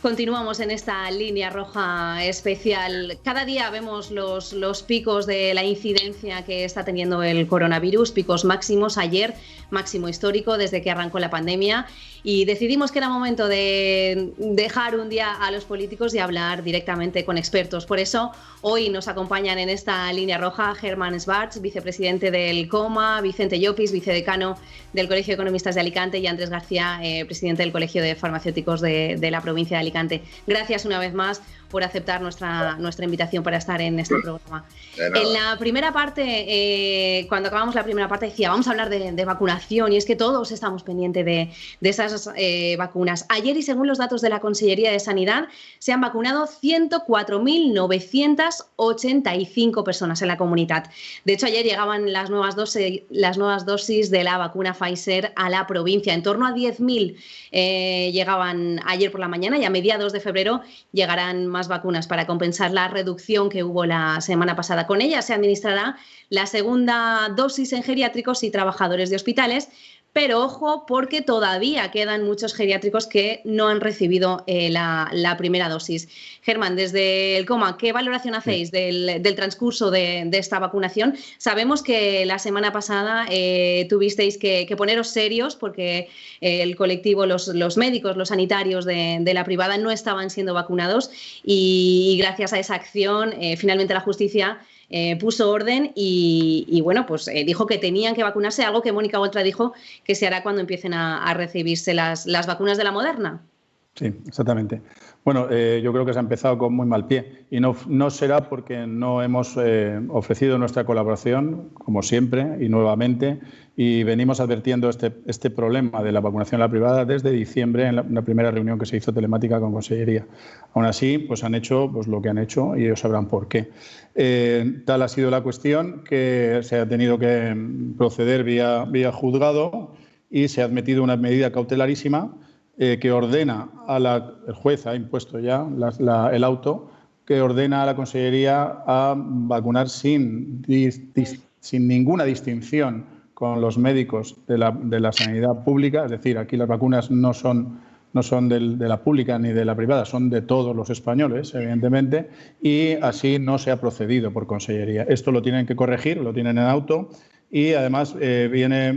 Continuamos en esta línea roja especial. Cada día vemos los picos de la incidencia que está teniendo el coronavirus, picos máximos. Ayer, máximo histórico desde que arrancó la pandemia. Y decidimos que era momento de dejar un día a los políticos y hablar directamente con expertos. Por eso, hoy nos acompañan en esta línea roja Germán Schwartz, vicepresidente del COMA, Vicente Llopis, vicedecano del Colegio de Economistas de Alicante, y Andrés García, presidente del Colegio de Farmacéuticos de la provincia de Alicante. Gracias una vez más por aceptar nuestra invitación para estar en este programa. En la primera parte, cuando acabamos la primera parte, decía, vamos a hablar de vacunación, y es que todos estamos pendientes de esas vacunas. Ayer, y según los datos de la Consellería de Sanidad, se han vacunado 104.985 personas en la comunidad. De hecho, ayer llegaban las nuevas dosis de la vacuna Pfizer a la provincia. En torno a 10.000 llegaban ayer por la mañana, y a mediados de febrero llegarán más vacunas para compensar la reducción que hubo la semana pasada. Con ella se administrará la segunda dosis en geriátricos y trabajadores de hospitales, pero ojo, porque todavía quedan muchos geriátricos que no han recibido la primera dosis. Germán, desde el COMA, ¿qué valoración hacéis del transcurso de esta vacunación? Sabemos que la semana pasada tuvisteis que poneros serios porque el colectivo, los médicos, los sanitarios de la privada no estaban siendo vacunados, y gracias a esa acción, finalmente la justicia puso orden y bueno, pues dijo que tenían que vacunarse, algo que Mónica Oltra dijo que se hará cuando empiecen a recibirse las vacunas de la Moderna. Sí, exactamente. Bueno, yo creo que se ha empezado con muy mal pie, y no será porque no hemos ofrecido nuestra colaboración, como siempre y nuevamente, y venimos advirtiendo este problema de la vacunación en la privada desde diciembre, en la primera reunión que se hizo telemática con Consellería. Aún así, pues han hecho lo que han hecho, y ellos sabrán por qué. Tal ha sido la cuestión que se ha tenido que proceder vía juzgado, y se ha admitido una medida cautelarísima que ordena el juez ha impuesto ya el auto que ordena a la Consellería a vacunar sin ninguna distinción con los médicos de la sanidad pública. Es decir, aquí las vacunas no son de la pública ni de la privada, son de todos los españoles, evidentemente, y así no se ha procedido por Consellería. Esto lo tienen que corregir, lo tienen en auto, y además viene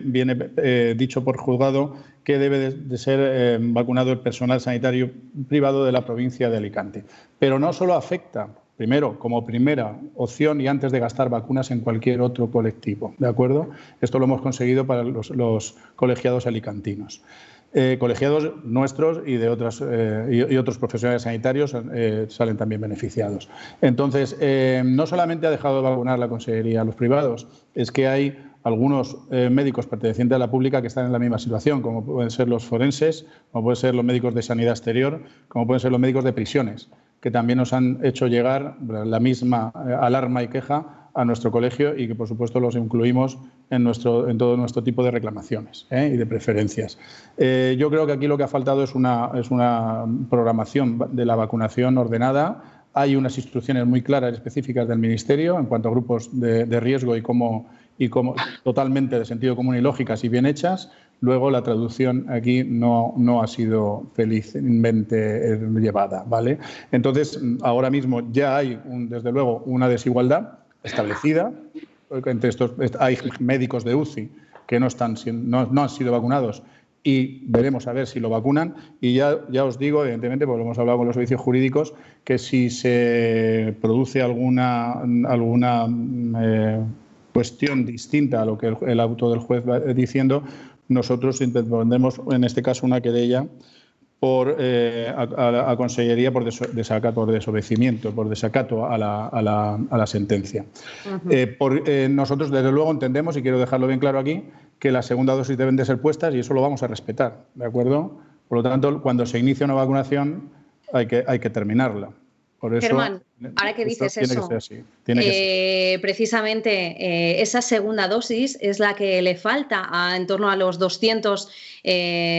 dicho por juzgado que debe de ser vacunado el personal sanitario privado de la provincia de Alicante. Pero no solo afecta, primero, como primera opción y antes de gastar vacunas en cualquier otro colectivo, ¿de acuerdo? Esto lo hemos conseguido para los colegiados alicantinos. Colegiados nuestros y de otros profesionales sanitarios salen también beneficiados. Entonces, no solamente ha dejado de vacunar la Consellería a los privados, es que hay algunos médicos pertenecientes a la pública que están en la misma situación, como pueden ser los forenses, como pueden ser los médicos de sanidad exterior, como pueden ser los médicos de prisiones, que también nos han hecho llegar la misma alarma y queja a nuestro colegio, y que, por supuesto, los incluimos en todo nuestro tipo de reclamaciones y de preferencias. Yo creo que aquí lo que ha faltado es una programación de la vacunación ordenada. Hay unas instrucciones muy claras y específicas del Ministerio en cuanto a grupos de riesgo y cómo totalmente de sentido común y lógicas y bien hechas. Luego la traducción aquí no ha sido felizmente llevada, ¿vale? Entonces, ahora mismo ya hay, desde luego, una desigualdad establecida. Entre estos hay médicos de UCI que no han sido vacunados, y veremos a ver si lo vacunan. Y ya os digo, evidentemente, porque lo hemos hablado con los servicios jurídicos, que si se produce alguna cuestión distinta a lo que el auto del juez va diciendo, nosotros interpondremos en este caso una querella a Consellería por desobedecimiento, por desacato a la sentencia. Nosotros, desde luego, entendemos, y quiero dejarlo bien claro aquí, que las segundas dosis deben de ser puestas, y eso lo vamos a respetar, ¿de acuerdo? Por lo tanto, cuando se inicia una vacunación hay que terminarla. Por eso, Germán, ahora que dices tiene que eso, ser así. Tiene que ser. precisamente esa segunda dosis es la que le falta en torno a los 200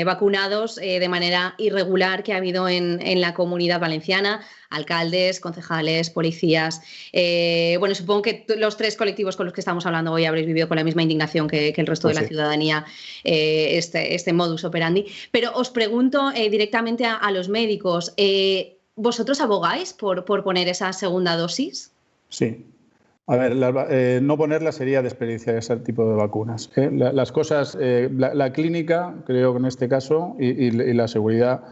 vacunados de manera irregular que ha habido en la Comunidad Valenciana, alcaldes, concejales, policías. Bueno, supongo que los tres colectivos con los que estamos hablando hoy habréis vivido con la misma indignación que el resto Pues de la sí. ciudadanía este modus operandi. Pero os pregunto directamente a los médicos, ¿vosotros abogáis por poner esa segunda dosis? Sí. A ver, no ponerla sería desperdiciar ese tipo de vacunas. Las cosas, la clínica, creo que en este caso, y la seguridad,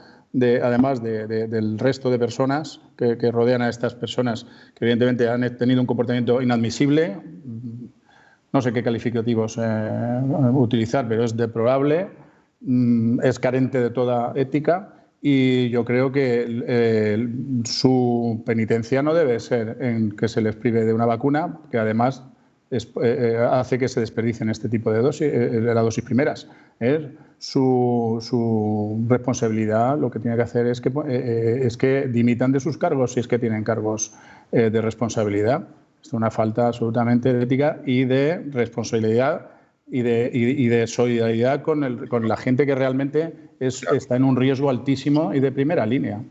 además del resto de personas que rodean a estas personas, que evidentemente han tenido un comportamiento inadmisible, no sé qué calificativos utilizar, pero es deplorable, es carente de toda ética. Y yo creo que su penitencia no debe ser en que se les prive de una vacuna, que además hace que se desperdicien este tipo de dosis, las dosis primeras. Su responsabilidad lo que tiene que hacer es que dimitan de sus cargos si es que tienen cargos de responsabilidad. Es una falta absolutamente de ética y de responsabilidad y de solidaridad con la gente que realmente está en un riesgo altísimo y de primera línea.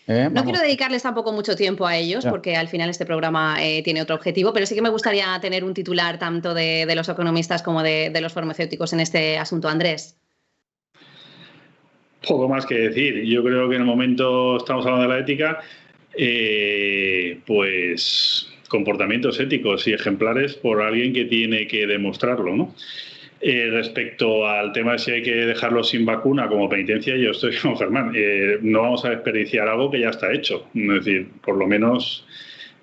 No quiero dedicarles tampoco mucho tiempo a ellos, porque al final este programa tiene otro objetivo, pero sí que me gustaría tener un titular tanto de los economistas como de los farmacéuticos en este asunto. Andrés. Poco más que decir. Yo creo que en el momento estamos hablando de la ética, pues comportamientos éticos y ejemplares por alguien que tiene que demostrarlo, ¿no? Respecto al tema de si hay que dejarlo sin vacuna como penitencia, yo estoy con Germán. No vamos a desperdiciar algo que ya está hecho. Es decir, por lo menos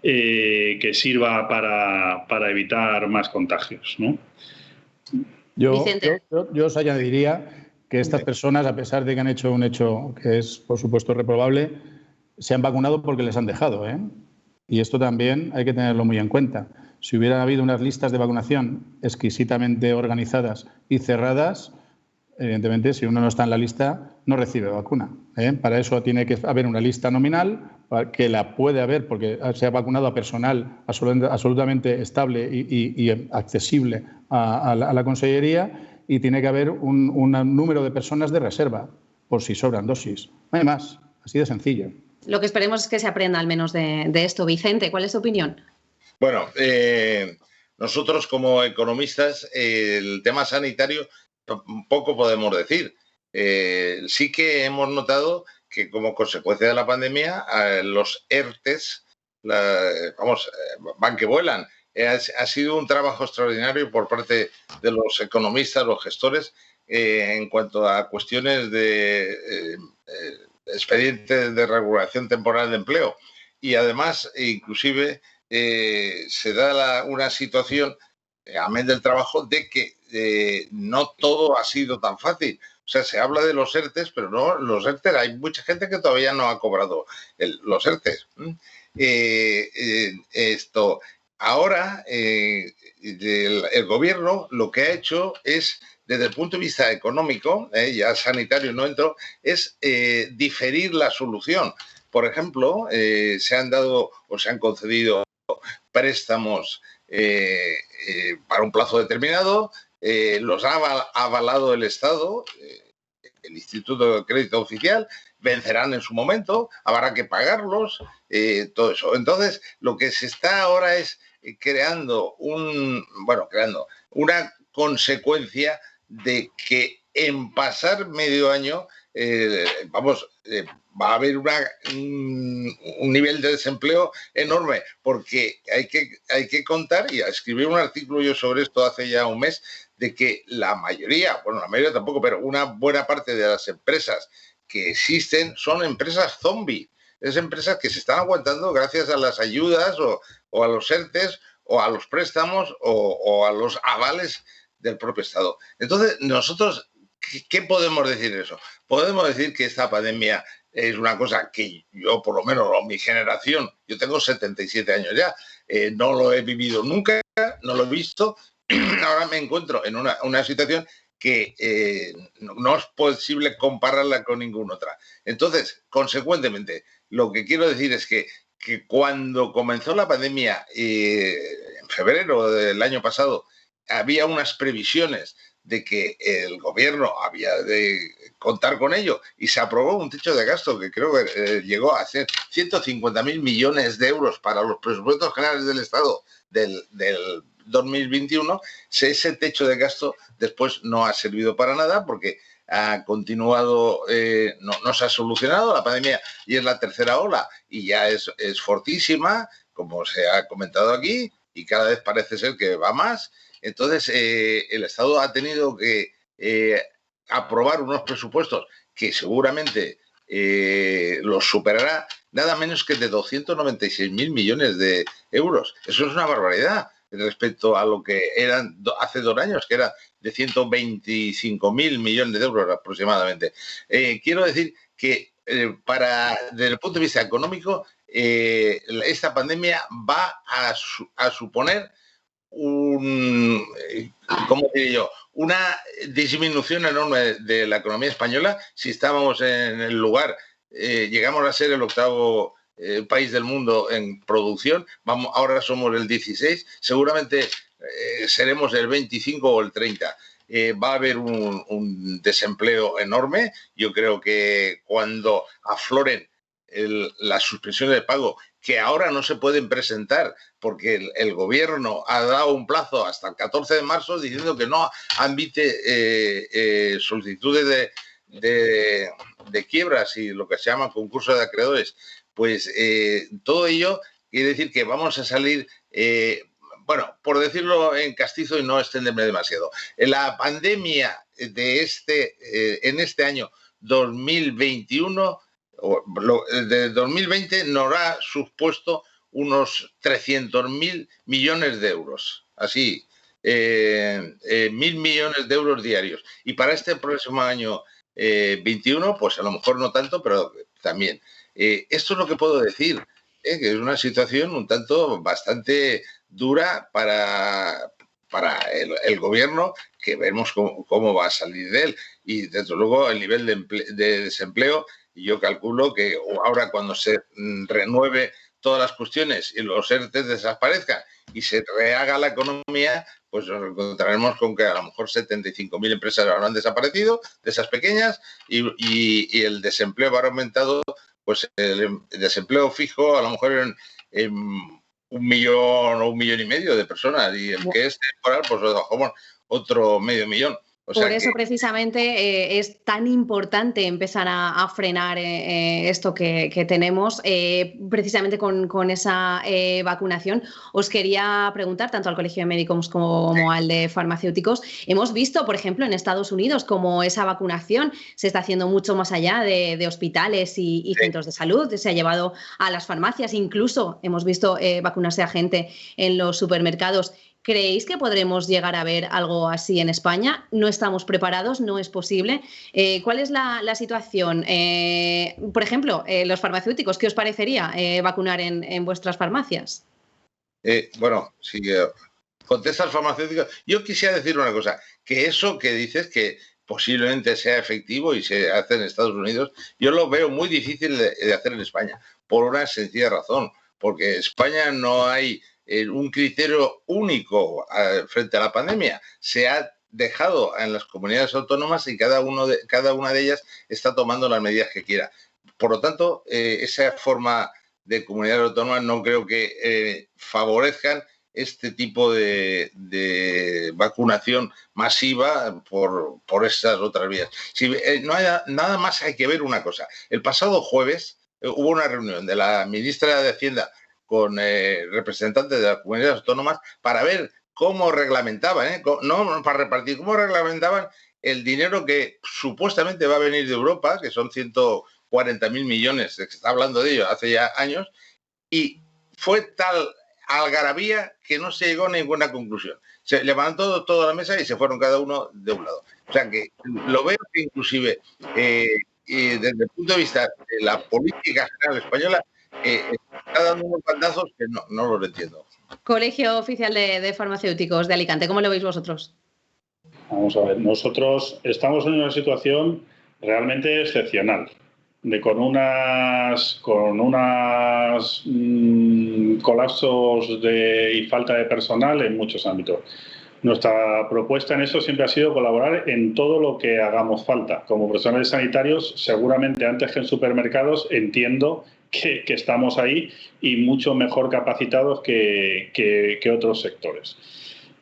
que sirva para evitar más contagios, ¿no? Yo os añadiría que estas personas, a pesar de que han hecho un hecho que es, por supuesto, reprobable, se han vacunado porque les han dejado, ¿eh? Y esto también hay que tenerlo muy en cuenta. Si hubiera habido unas listas de vacunación exquisitamente organizadas y cerradas, evidentemente, si uno no está en la lista, no recibe vacuna. Para eso tiene que haber una lista nominal, que la puede haber porque se ha vacunado a personal absolutamente estable y accesible a la Consellería, y tiene que haber un número de personas de reserva, por si sobran dosis. No hay más, así de sencillo. Lo que esperemos es que se aprenda al menos de esto. Vicente, ¿cuál es tu opinión? Bueno, nosotros como economistas, el tema sanitario poco podemos decir. Sí que hemos notado que como consecuencia de la pandemia, los ERTES, van que vuelan. Ha sido un trabajo extraordinario por parte de los economistas, los gestores, en cuanto a cuestiones de expedientes de regulación temporal de empleo. Y además, inclusive, se da una situación, amén del trabajo, de que no todo ha sido tan fácil. O sea, se habla de los ERTES, pero no, los ERTES, hay mucha gente que todavía no ha cobrado los ERTES. Ahora, el gobierno lo que ha hecho es, desde el punto de vista económico, ya sanitario no entro, es diferir la solución. Por ejemplo, se han dado o se han concedido préstamos para un plazo determinado, los ha avalado el Estado, el Instituto de Crédito Oficial, vencerán en su momento, habrá que pagarlos, todo eso. Entonces, lo que se está ahora es creando una consecuencia de que en pasar medio año va a haber un nivel de desempleo enorme, porque hay que contar, y escribí un artículo yo sobre esto hace ya un mes, de que la mayoría tampoco, pero una buena parte de las empresas que existen son empresas zombie. Es empresas que se están aguantando gracias a las ayudas o a los ERTES o a los préstamos o a los avales del propio Estado. Entonces, nosotros, ¿qué podemos decir de eso? Podemos decir que esta pandemia es una cosa que yo, por lo menos, o mi generación, yo tengo 77 años ya, no lo he vivido nunca, no lo he visto. Ahora me encuentro en una situación que no es posible compararla con ninguna otra. Entonces, consecuentemente, lo que quiero decir es que que cuando comenzó la pandemia, en febrero del año pasado, había unas previsiones de que el gobierno había de contar con ello y se aprobó un techo de gasto que creo que llegó a ser 150.000 millones de euros para los presupuestos generales del Estado del 2021, ese techo de gasto después no ha servido para nada porque ha continuado, no se ha solucionado la pandemia y es la tercera ola y ya es fortísima, como se ha comentado aquí, y cada vez parece ser que va más. Entonces, el Estado ha tenido que aprobar unos presupuestos que seguramente los superará nada menos que de 296.000 millones de euros. Eso es una barbaridad respecto a lo que eran hace 2 años, que era de 125.000 millones de euros aproximadamente. Quiero decir que desde el punto de vista económico, esta pandemia va a suponer una disminución enorme de la economía española. Si estábamos en el lugar, llegamos a ser el 8º país del mundo en producción, ahora somos el 16, seguramente seremos el 25 o el 30. Va a haber un desempleo enorme. Yo creo que cuando afloren las suspensiones de pago, que ahora no se pueden presentar porque el gobierno ha dado un plazo hasta el 14 de marzo diciendo que no admite solicitudes de quiebras y lo que se llama concurso de acreedores, pues todo ello quiere decir que vamos a salir, bueno, por decirlo en castizo y no extenderme demasiado, la pandemia en este año 2021 de 2020 nos ha supuesto unos 300.000 millones de euros, así, 1.000 millones de euros diarios. Y para este próximo año 21, pues a lo mejor no tanto, pero también. Esto es lo que puedo decir, que es una situación un tanto bastante dura para el gobierno, que vemos cómo va a salir de él. Y desde luego el nivel de desempleo, yo calculo que ahora cuando se renueve todas las cuestiones y los ERTE desaparezcan y se rehaga la economía, pues nos encontraremos con que a lo mejor 75.000 empresas habrán desaparecido, de esas pequeñas, y el desempleo habrá aumentado, pues el desempleo fijo a lo mejor en 1 millón o 1,5 millones de personas, y el que es temporal, pues lo bajamos otro 500.000. Por eso precisamente es tan importante empezar a frenar esto que tenemos, precisamente con esa vacunación. Os quería preguntar, tanto al Colegio de Médicos como al de Farmacéuticos, hemos visto, por ejemplo, en Estados Unidos, cómo esa vacunación se está haciendo mucho más allá de hospitales y centros de salud, se ha llevado a las farmacias, incluso hemos visto vacunarse a gente en los supermercados. ¿Creéis que podremos llegar a ver algo así en España? ¿No estamos preparados? ¿No es posible? ¿Cuál es la situación? Por ejemplo, los farmacéuticos, ¿qué os parecería vacunar en vuestras farmacias? Bueno, si contestas farmacéuticos, yo quisiera decir una cosa, que eso que dices que posiblemente sea efectivo y se hace en Estados Unidos, yo lo veo muy difícil de hacer en España, por una sencilla razón, porque en España no hay un criterio único frente a la pandemia. Se ha dejado en las comunidades autónomas y cada una de ellas está tomando las medidas que quiera. Por lo tanto, esa forma de comunidades autónomas no creo que favorezcan este tipo de vacunación masiva por estas otras vías. No hay nada más, hay que ver una cosa. El pasado jueves hubo una reunión de la ministra de Hacienda con representantes de las comunidades autónomas para ver cómo reglamentaban, no para repartir, cómo reglamentaban el dinero que supuestamente va a venir de Europa, que son 140.000 millones, se está hablando de ello hace ya años, y fue tal algarabía que no se llegó a ninguna conclusión. Se levantó toda la mesa y se fueron cada uno de un lado. O sea que lo veo que inclusive y desde el punto de vista de la política general española, está dando unos bandazos que no los entiendo. Colegio Oficial de Farmacéuticos de Alicante, ¿cómo lo veis vosotros? Vamos a ver, nosotros estamos en una situación realmente excepcional. con unas colapsos y falta de personal en muchos ámbitos. Nuestra propuesta en eso siempre ha sido colaborar en todo lo que hagamos falta. Como profesionales sanitarios, seguramente antes que en supermercados, entiendo que estamos ahí y mucho mejor capacitados que otros sectores.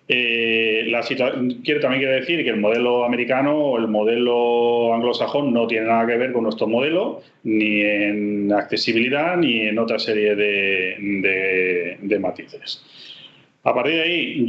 También quiero decir que el modelo americano o el modelo anglosajón no tiene nada que ver con nuestro modelo, ni en accesibilidad ni en otra serie de matices. A partir de ahí,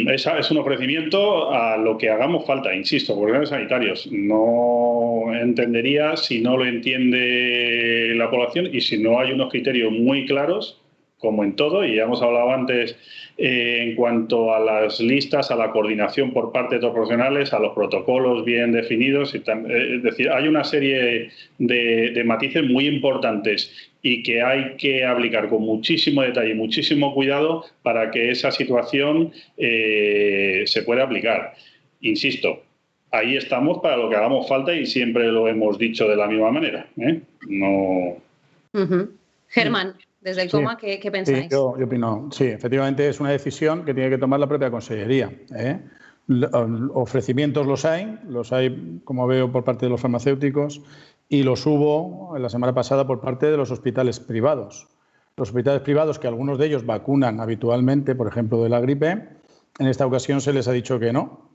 es un ofrecimiento a lo que hagamos falta, insisto, profesionales sanitarios. No entendería si no lo entiende la población y si no hay unos criterios muy claros, como en todo, y ya hemos hablado antes en cuanto a las listas, a la coordinación por parte de los profesionales, a los protocolos bien definidos. Es decir, hay una serie de matices muy importantes y que hay que aplicar con muchísimo detalle y muchísimo cuidado para que esa situación se pueda aplicar. Insisto, ahí estamos para lo que hagamos falta y siempre lo hemos dicho de la misma manera. No... Germán, desde el coma, ¿qué pensáis? Sí, yo opino, sí, efectivamente es una decisión que tiene que tomar la propia Consellería. Ofrecimientos los hay, como veo, por parte de los farmacéuticos, y los hubo la semana pasada por parte de los hospitales privados. Los hospitales privados, que algunos de ellos vacunan habitualmente, por ejemplo, de la gripe, en esta ocasión se les ha dicho que no,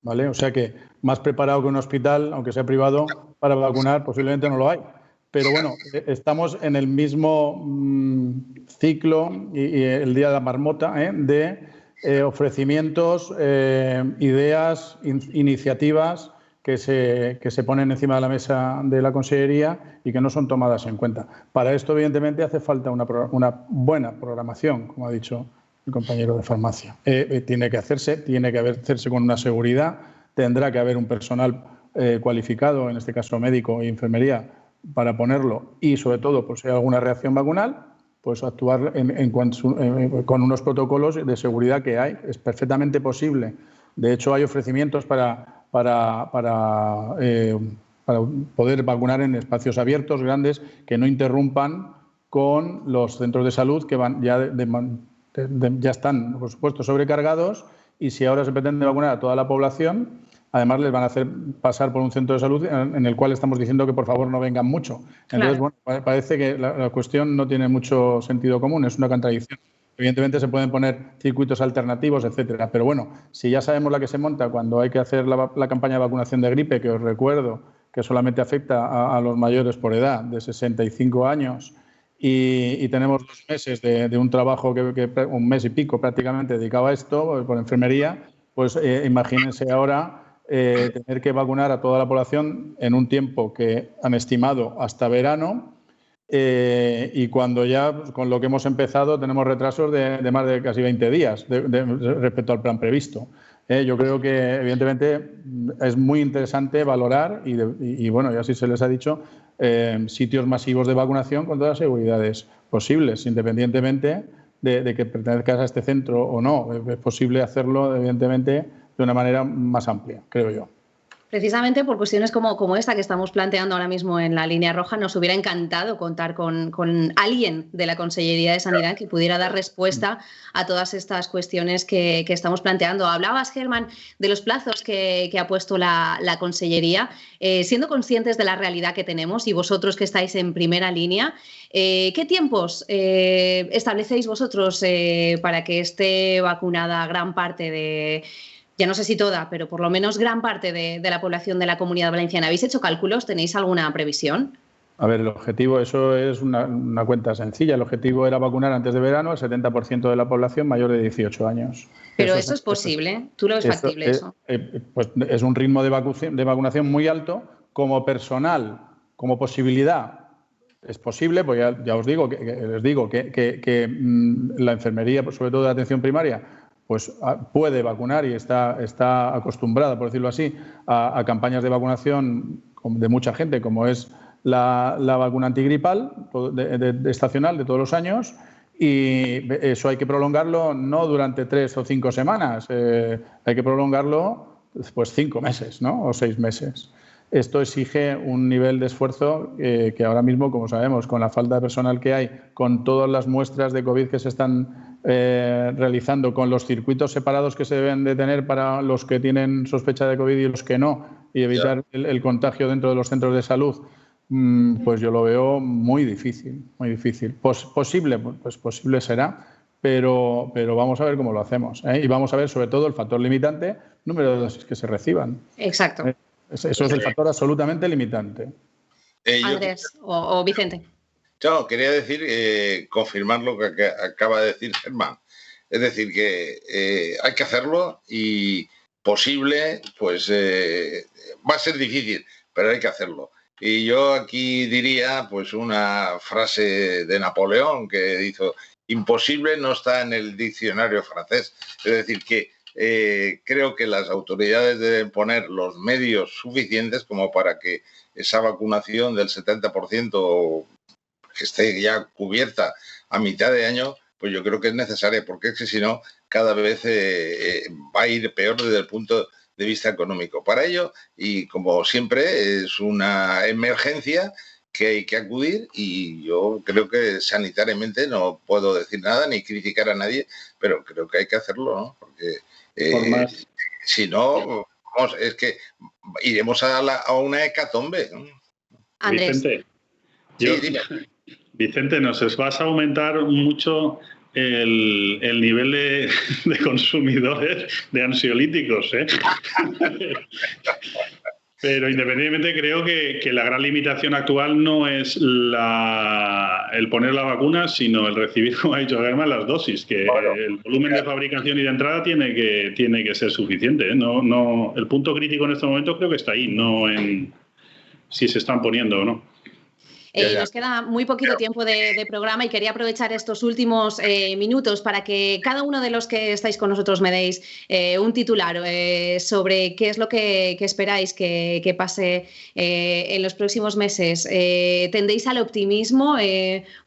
¿vale? O sea que más preparado que un hospital, aunque sea privado, para vacunar posiblemente no lo hay. Pero bueno, estamos en el mismo ciclo y el día de la marmota de ofrecimientos, ideas, iniciativas que se ponen encima de la mesa de la Consellería y que no son tomadas en cuenta. Para esto, evidentemente, hace falta una buena programación, como ha dicho el compañero de farmacia. Tiene que hacerse con una seguridad, tendrá que haber un personal cualificado, en este caso médico e enfermería, para ponerlo y, sobre todo, pues, si hay alguna reacción vacunal, pues actuar con unos protocolos de seguridad que hay. Es perfectamente posible. De hecho, hay ofrecimientos para poder vacunar en espacios abiertos, grandes, que no interrumpan con los centros de salud que ya están, por supuesto, sobrecargados, y si ahora se pretende vacunar a toda la población, además les van a hacer pasar por un centro de salud en el cual estamos diciendo que por favor no vengan mucho. Entonces, claro, bueno, parece que la cuestión no tiene mucho sentido común, es una contradicción. Evidentemente se pueden poner circuitos alternativos, etcétera. Pero bueno, si ya sabemos la que se monta cuando hay que hacer la campaña de vacunación de gripe, que os recuerdo que solamente afecta a los mayores por edad, de 65 años, y tenemos 2 meses de un trabajo, un mes y pico prácticamente dedicado a esto, por enfermería, pues imagínense ahora tener que vacunar a toda la población en un tiempo que han estimado hasta verano, y cuando ya, con lo que hemos empezado, tenemos retrasos de más de casi 20 días respecto al plan previsto. Yo creo que, evidentemente, es muy interesante valorar y bueno, y así se les ha dicho, sitios masivos de vacunación con todas las seguridades posibles, independientemente de que pertenezcas a este centro o no. Es posible hacerlo, evidentemente, de una manera más amplia, creo yo. Precisamente por cuestiones como esta que estamos planteando ahora mismo en la línea roja, nos hubiera encantado contar con alguien de la Consellería de Sanidad que pudiera dar respuesta a todas estas cuestiones que estamos planteando. Hablabas, Germán, de los plazos que ha puesto la Consellería, siendo conscientes de la realidad que tenemos y vosotros que estáis en primera línea, ¿qué tiempos establecéis vosotros para que esté vacunada gran parte de... Ya no sé si toda, pero por lo menos gran parte de la población de la Comunidad Valenciana? ¿Habéis hecho cálculos? ¿Tenéis alguna previsión? A ver, el objetivo, eso es una cuenta sencilla. El objetivo era vacunar antes de verano al 70% de la población mayor de 18 años. Pero eso es posible. ¿Tú lo ves factible eso? Pues es un ritmo de vacunación muy alto. Como personal, como posibilidad, es posible, pues ya os digo que la enfermería, sobre todo de atención primaria, pues puede vacunar y está acostumbrada, por decirlo así, a campañas de vacunación de mucha gente, como es la vacuna antigripal estacional de todos los años, y eso hay que prolongarlo no durante 3 o 5 semanas, hay que prolongarlo pues 5 meses, ¿no? O 6 meses. Esto exige un nivel de esfuerzo que ahora mismo, como sabemos, con la falta de personal que hay, con todas las muestras de COVID que se están realizando, con los circuitos separados que se deben de tener para los que tienen sospecha de COVID y los que no, y evitar el contagio dentro de los centros de salud, pues yo lo veo muy difícil, muy difícil. Posible, pues posible será, pero vamos a ver cómo lo hacemos, ¿eh? Y vamos a ver sobre todo el factor limitante, número de dosis que se reciban. Exacto. Eso es el factor absolutamente limitante. Andrés o Vicente. Yo quería decir, confirmar lo que acaba de decir Germán. Es decir, que hay que hacerlo y posible, pues va a ser difícil, pero hay que hacerlo. Y yo aquí diría pues una frase de Napoleón que dijo: imposible no está en el diccionario francés. Es decir, que creo que las autoridades deben poner los medios suficientes como para que esa vacunación del 70% que esté ya cubierta a mitad de año, pues yo creo que es necesaria, porque es que si no, cada vez va a ir peor desde el punto de vista económico. Para ello, y como siempre, es una emergencia que hay que acudir, y yo creo que sanitariamente no puedo decir nada ni criticar a nadie, pero creo que hay que hacerlo, ¿no? Porque si no, vamos, es que iremos a una hecatombe, ¿no? Andrés. Vicente, nos vas a aumentar mucho el nivel de consumidores de ansiolíticos, ¿eh? Pero independientemente creo que la gran limitación actual no es el poner la vacuna, sino el recibir, como ha dicho Germán, las dosis, que el volumen de fabricación y de entrada tiene que ser suficiente, ¿eh? No, el punto crítico en este momento creo que está ahí, no en si se están poniendo o no. Nos queda muy poquito tiempo de programa y quería aprovechar estos últimos minutos para que cada uno de los que estáis con nosotros me deis un titular sobre qué es lo que esperáis que pase en los próximos meses. ¿Tendéis al optimismo?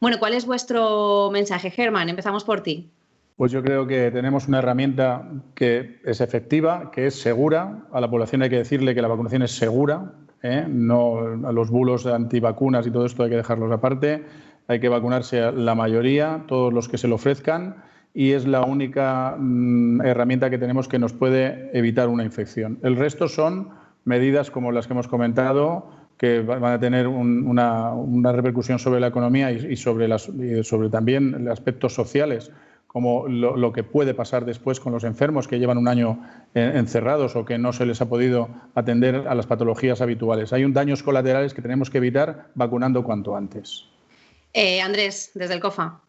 Bueno, ¿cuál es vuestro mensaje? Germán, empezamos por ti. Pues yo creo que tenemos una herramienta que es efectiva, que es segura. A la población hay que decirle que la vacunación es segura. No a los bulos antivacunas y todo esto hay que dejarlos aparte. Hay que vacunarse a la mayoría, todos los que se lo ofrezcan, y es la única herramienta que tenemos que nos puede evitar una infección. El resto son medidas como las que hemos comentado, que van a tener una repercusión sobre la economía y sobre también aspectos sociales, como lo que puede pasar después con los enfermos que llevan un año encerrados o que no se les ha podido atender a las patologías habituales. Hay daños colaterales que tenemos que evitar vacunando cuanto antes. Andrés, desde el COFA.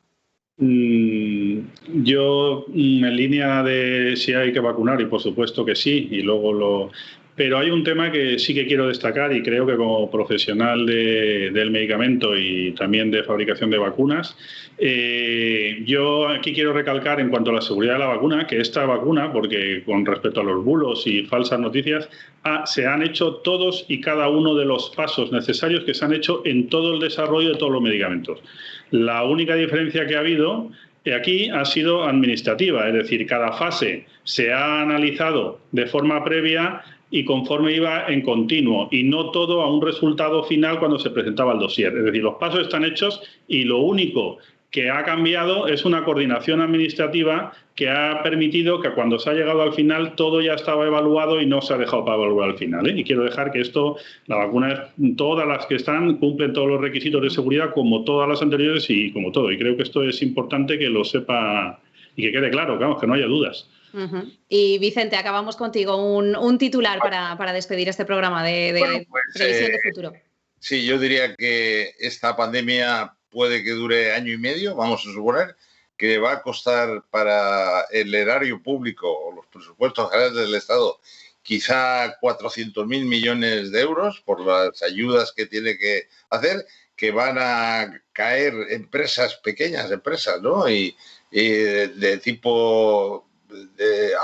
Yo, en línea de si hay que vacunar, y por supuesto que sí, y luego Pero hay un tema que sí que quiero destacar, y creo que como profesional del medicamento y también de fabricación de vacunas, yo aquí quiero recalcar en cuanto a la seguridad de la vacuna, que esta vacuna, porque con respecto a los bulos y falsas noticias, se han hecho todos y cada uno de los pasos necesarios que se han hecho en todo el desarrollo de todos los medicamentos. La única diferencia que ha habido aquí ha sido administrativa, es decir, cada fase se ha analizado de forma previa y conforme iba en continuo, y no todo a un resultado final cuando se presentaba el dossier. Es decir, los pasos están hechos y lo único que ha cambiado es una coordinación administrativa que ha permitido que cuando se ha llegado al final todo ya estaba evaluado y no se ha dejado para evaluar al final, ¿eh? Y quiero dejar que esto, la vacuna, todas las que están, cumplen todos los requisitos de seguridad como todas las anteriores y como todo. Y creo que esto es importante que lo sepa y que quede claro, que no haya dudas. Y Vicente, acabamos contigo. Un titular para despedir este programa de previsión de futuro. Sí, yo diría que esta pandemia puede que dure año y medio, vamos a suponer, que va a costar para el erario público o los presupuestos generales del Estado quizá 400.000 millones de euros por las ayudas que tiene que hacer, que van a caer empresas, pequeñas empresas, ¿no? Y de tipo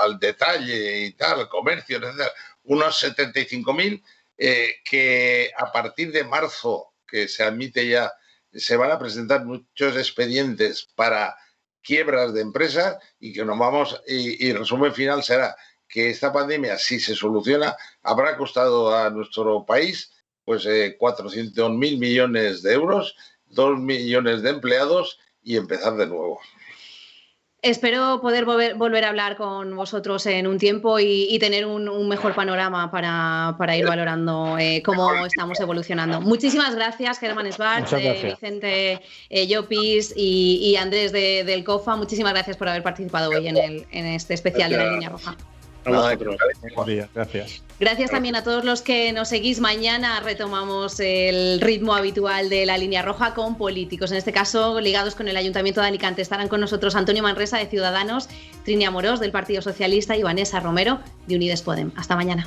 al detalle y tal, comercio, etc., unos 75.000 que a partir de marzo, que se admite ya, se van a presentar muchos expedientes para quiebras de empresas y que nos vamos, y el resumen final será que esta pandemia, si se soluciona, habrá costado a nuestro país pues 400.000 millones de euros, 2 millones de empleados y empezar de nuevo. Espero poder volver a hablar con vosotros en un tiempo y tener un mejor panorama para ir valorando cómo estamos evolucionando. Muchísimas gracias, Germán Schwartz, Vicente Llopis y Andrés del COFA. Muchísimas gracias por haber participado hoy en este especial de la Línea Roja. Gracias. Gracias también a todos los que nos seguís. Mañana retomamos el ritmo habitual de la Línea Roja con políticos, en este caso ligados con el Ayuntamiento de Alicante. Estarán con nosotros Antonio Manresa de Ciudadanos, Trini Amorós del Partido Socialista y Vanessa Romero de Unides Podem. Hasta mañana.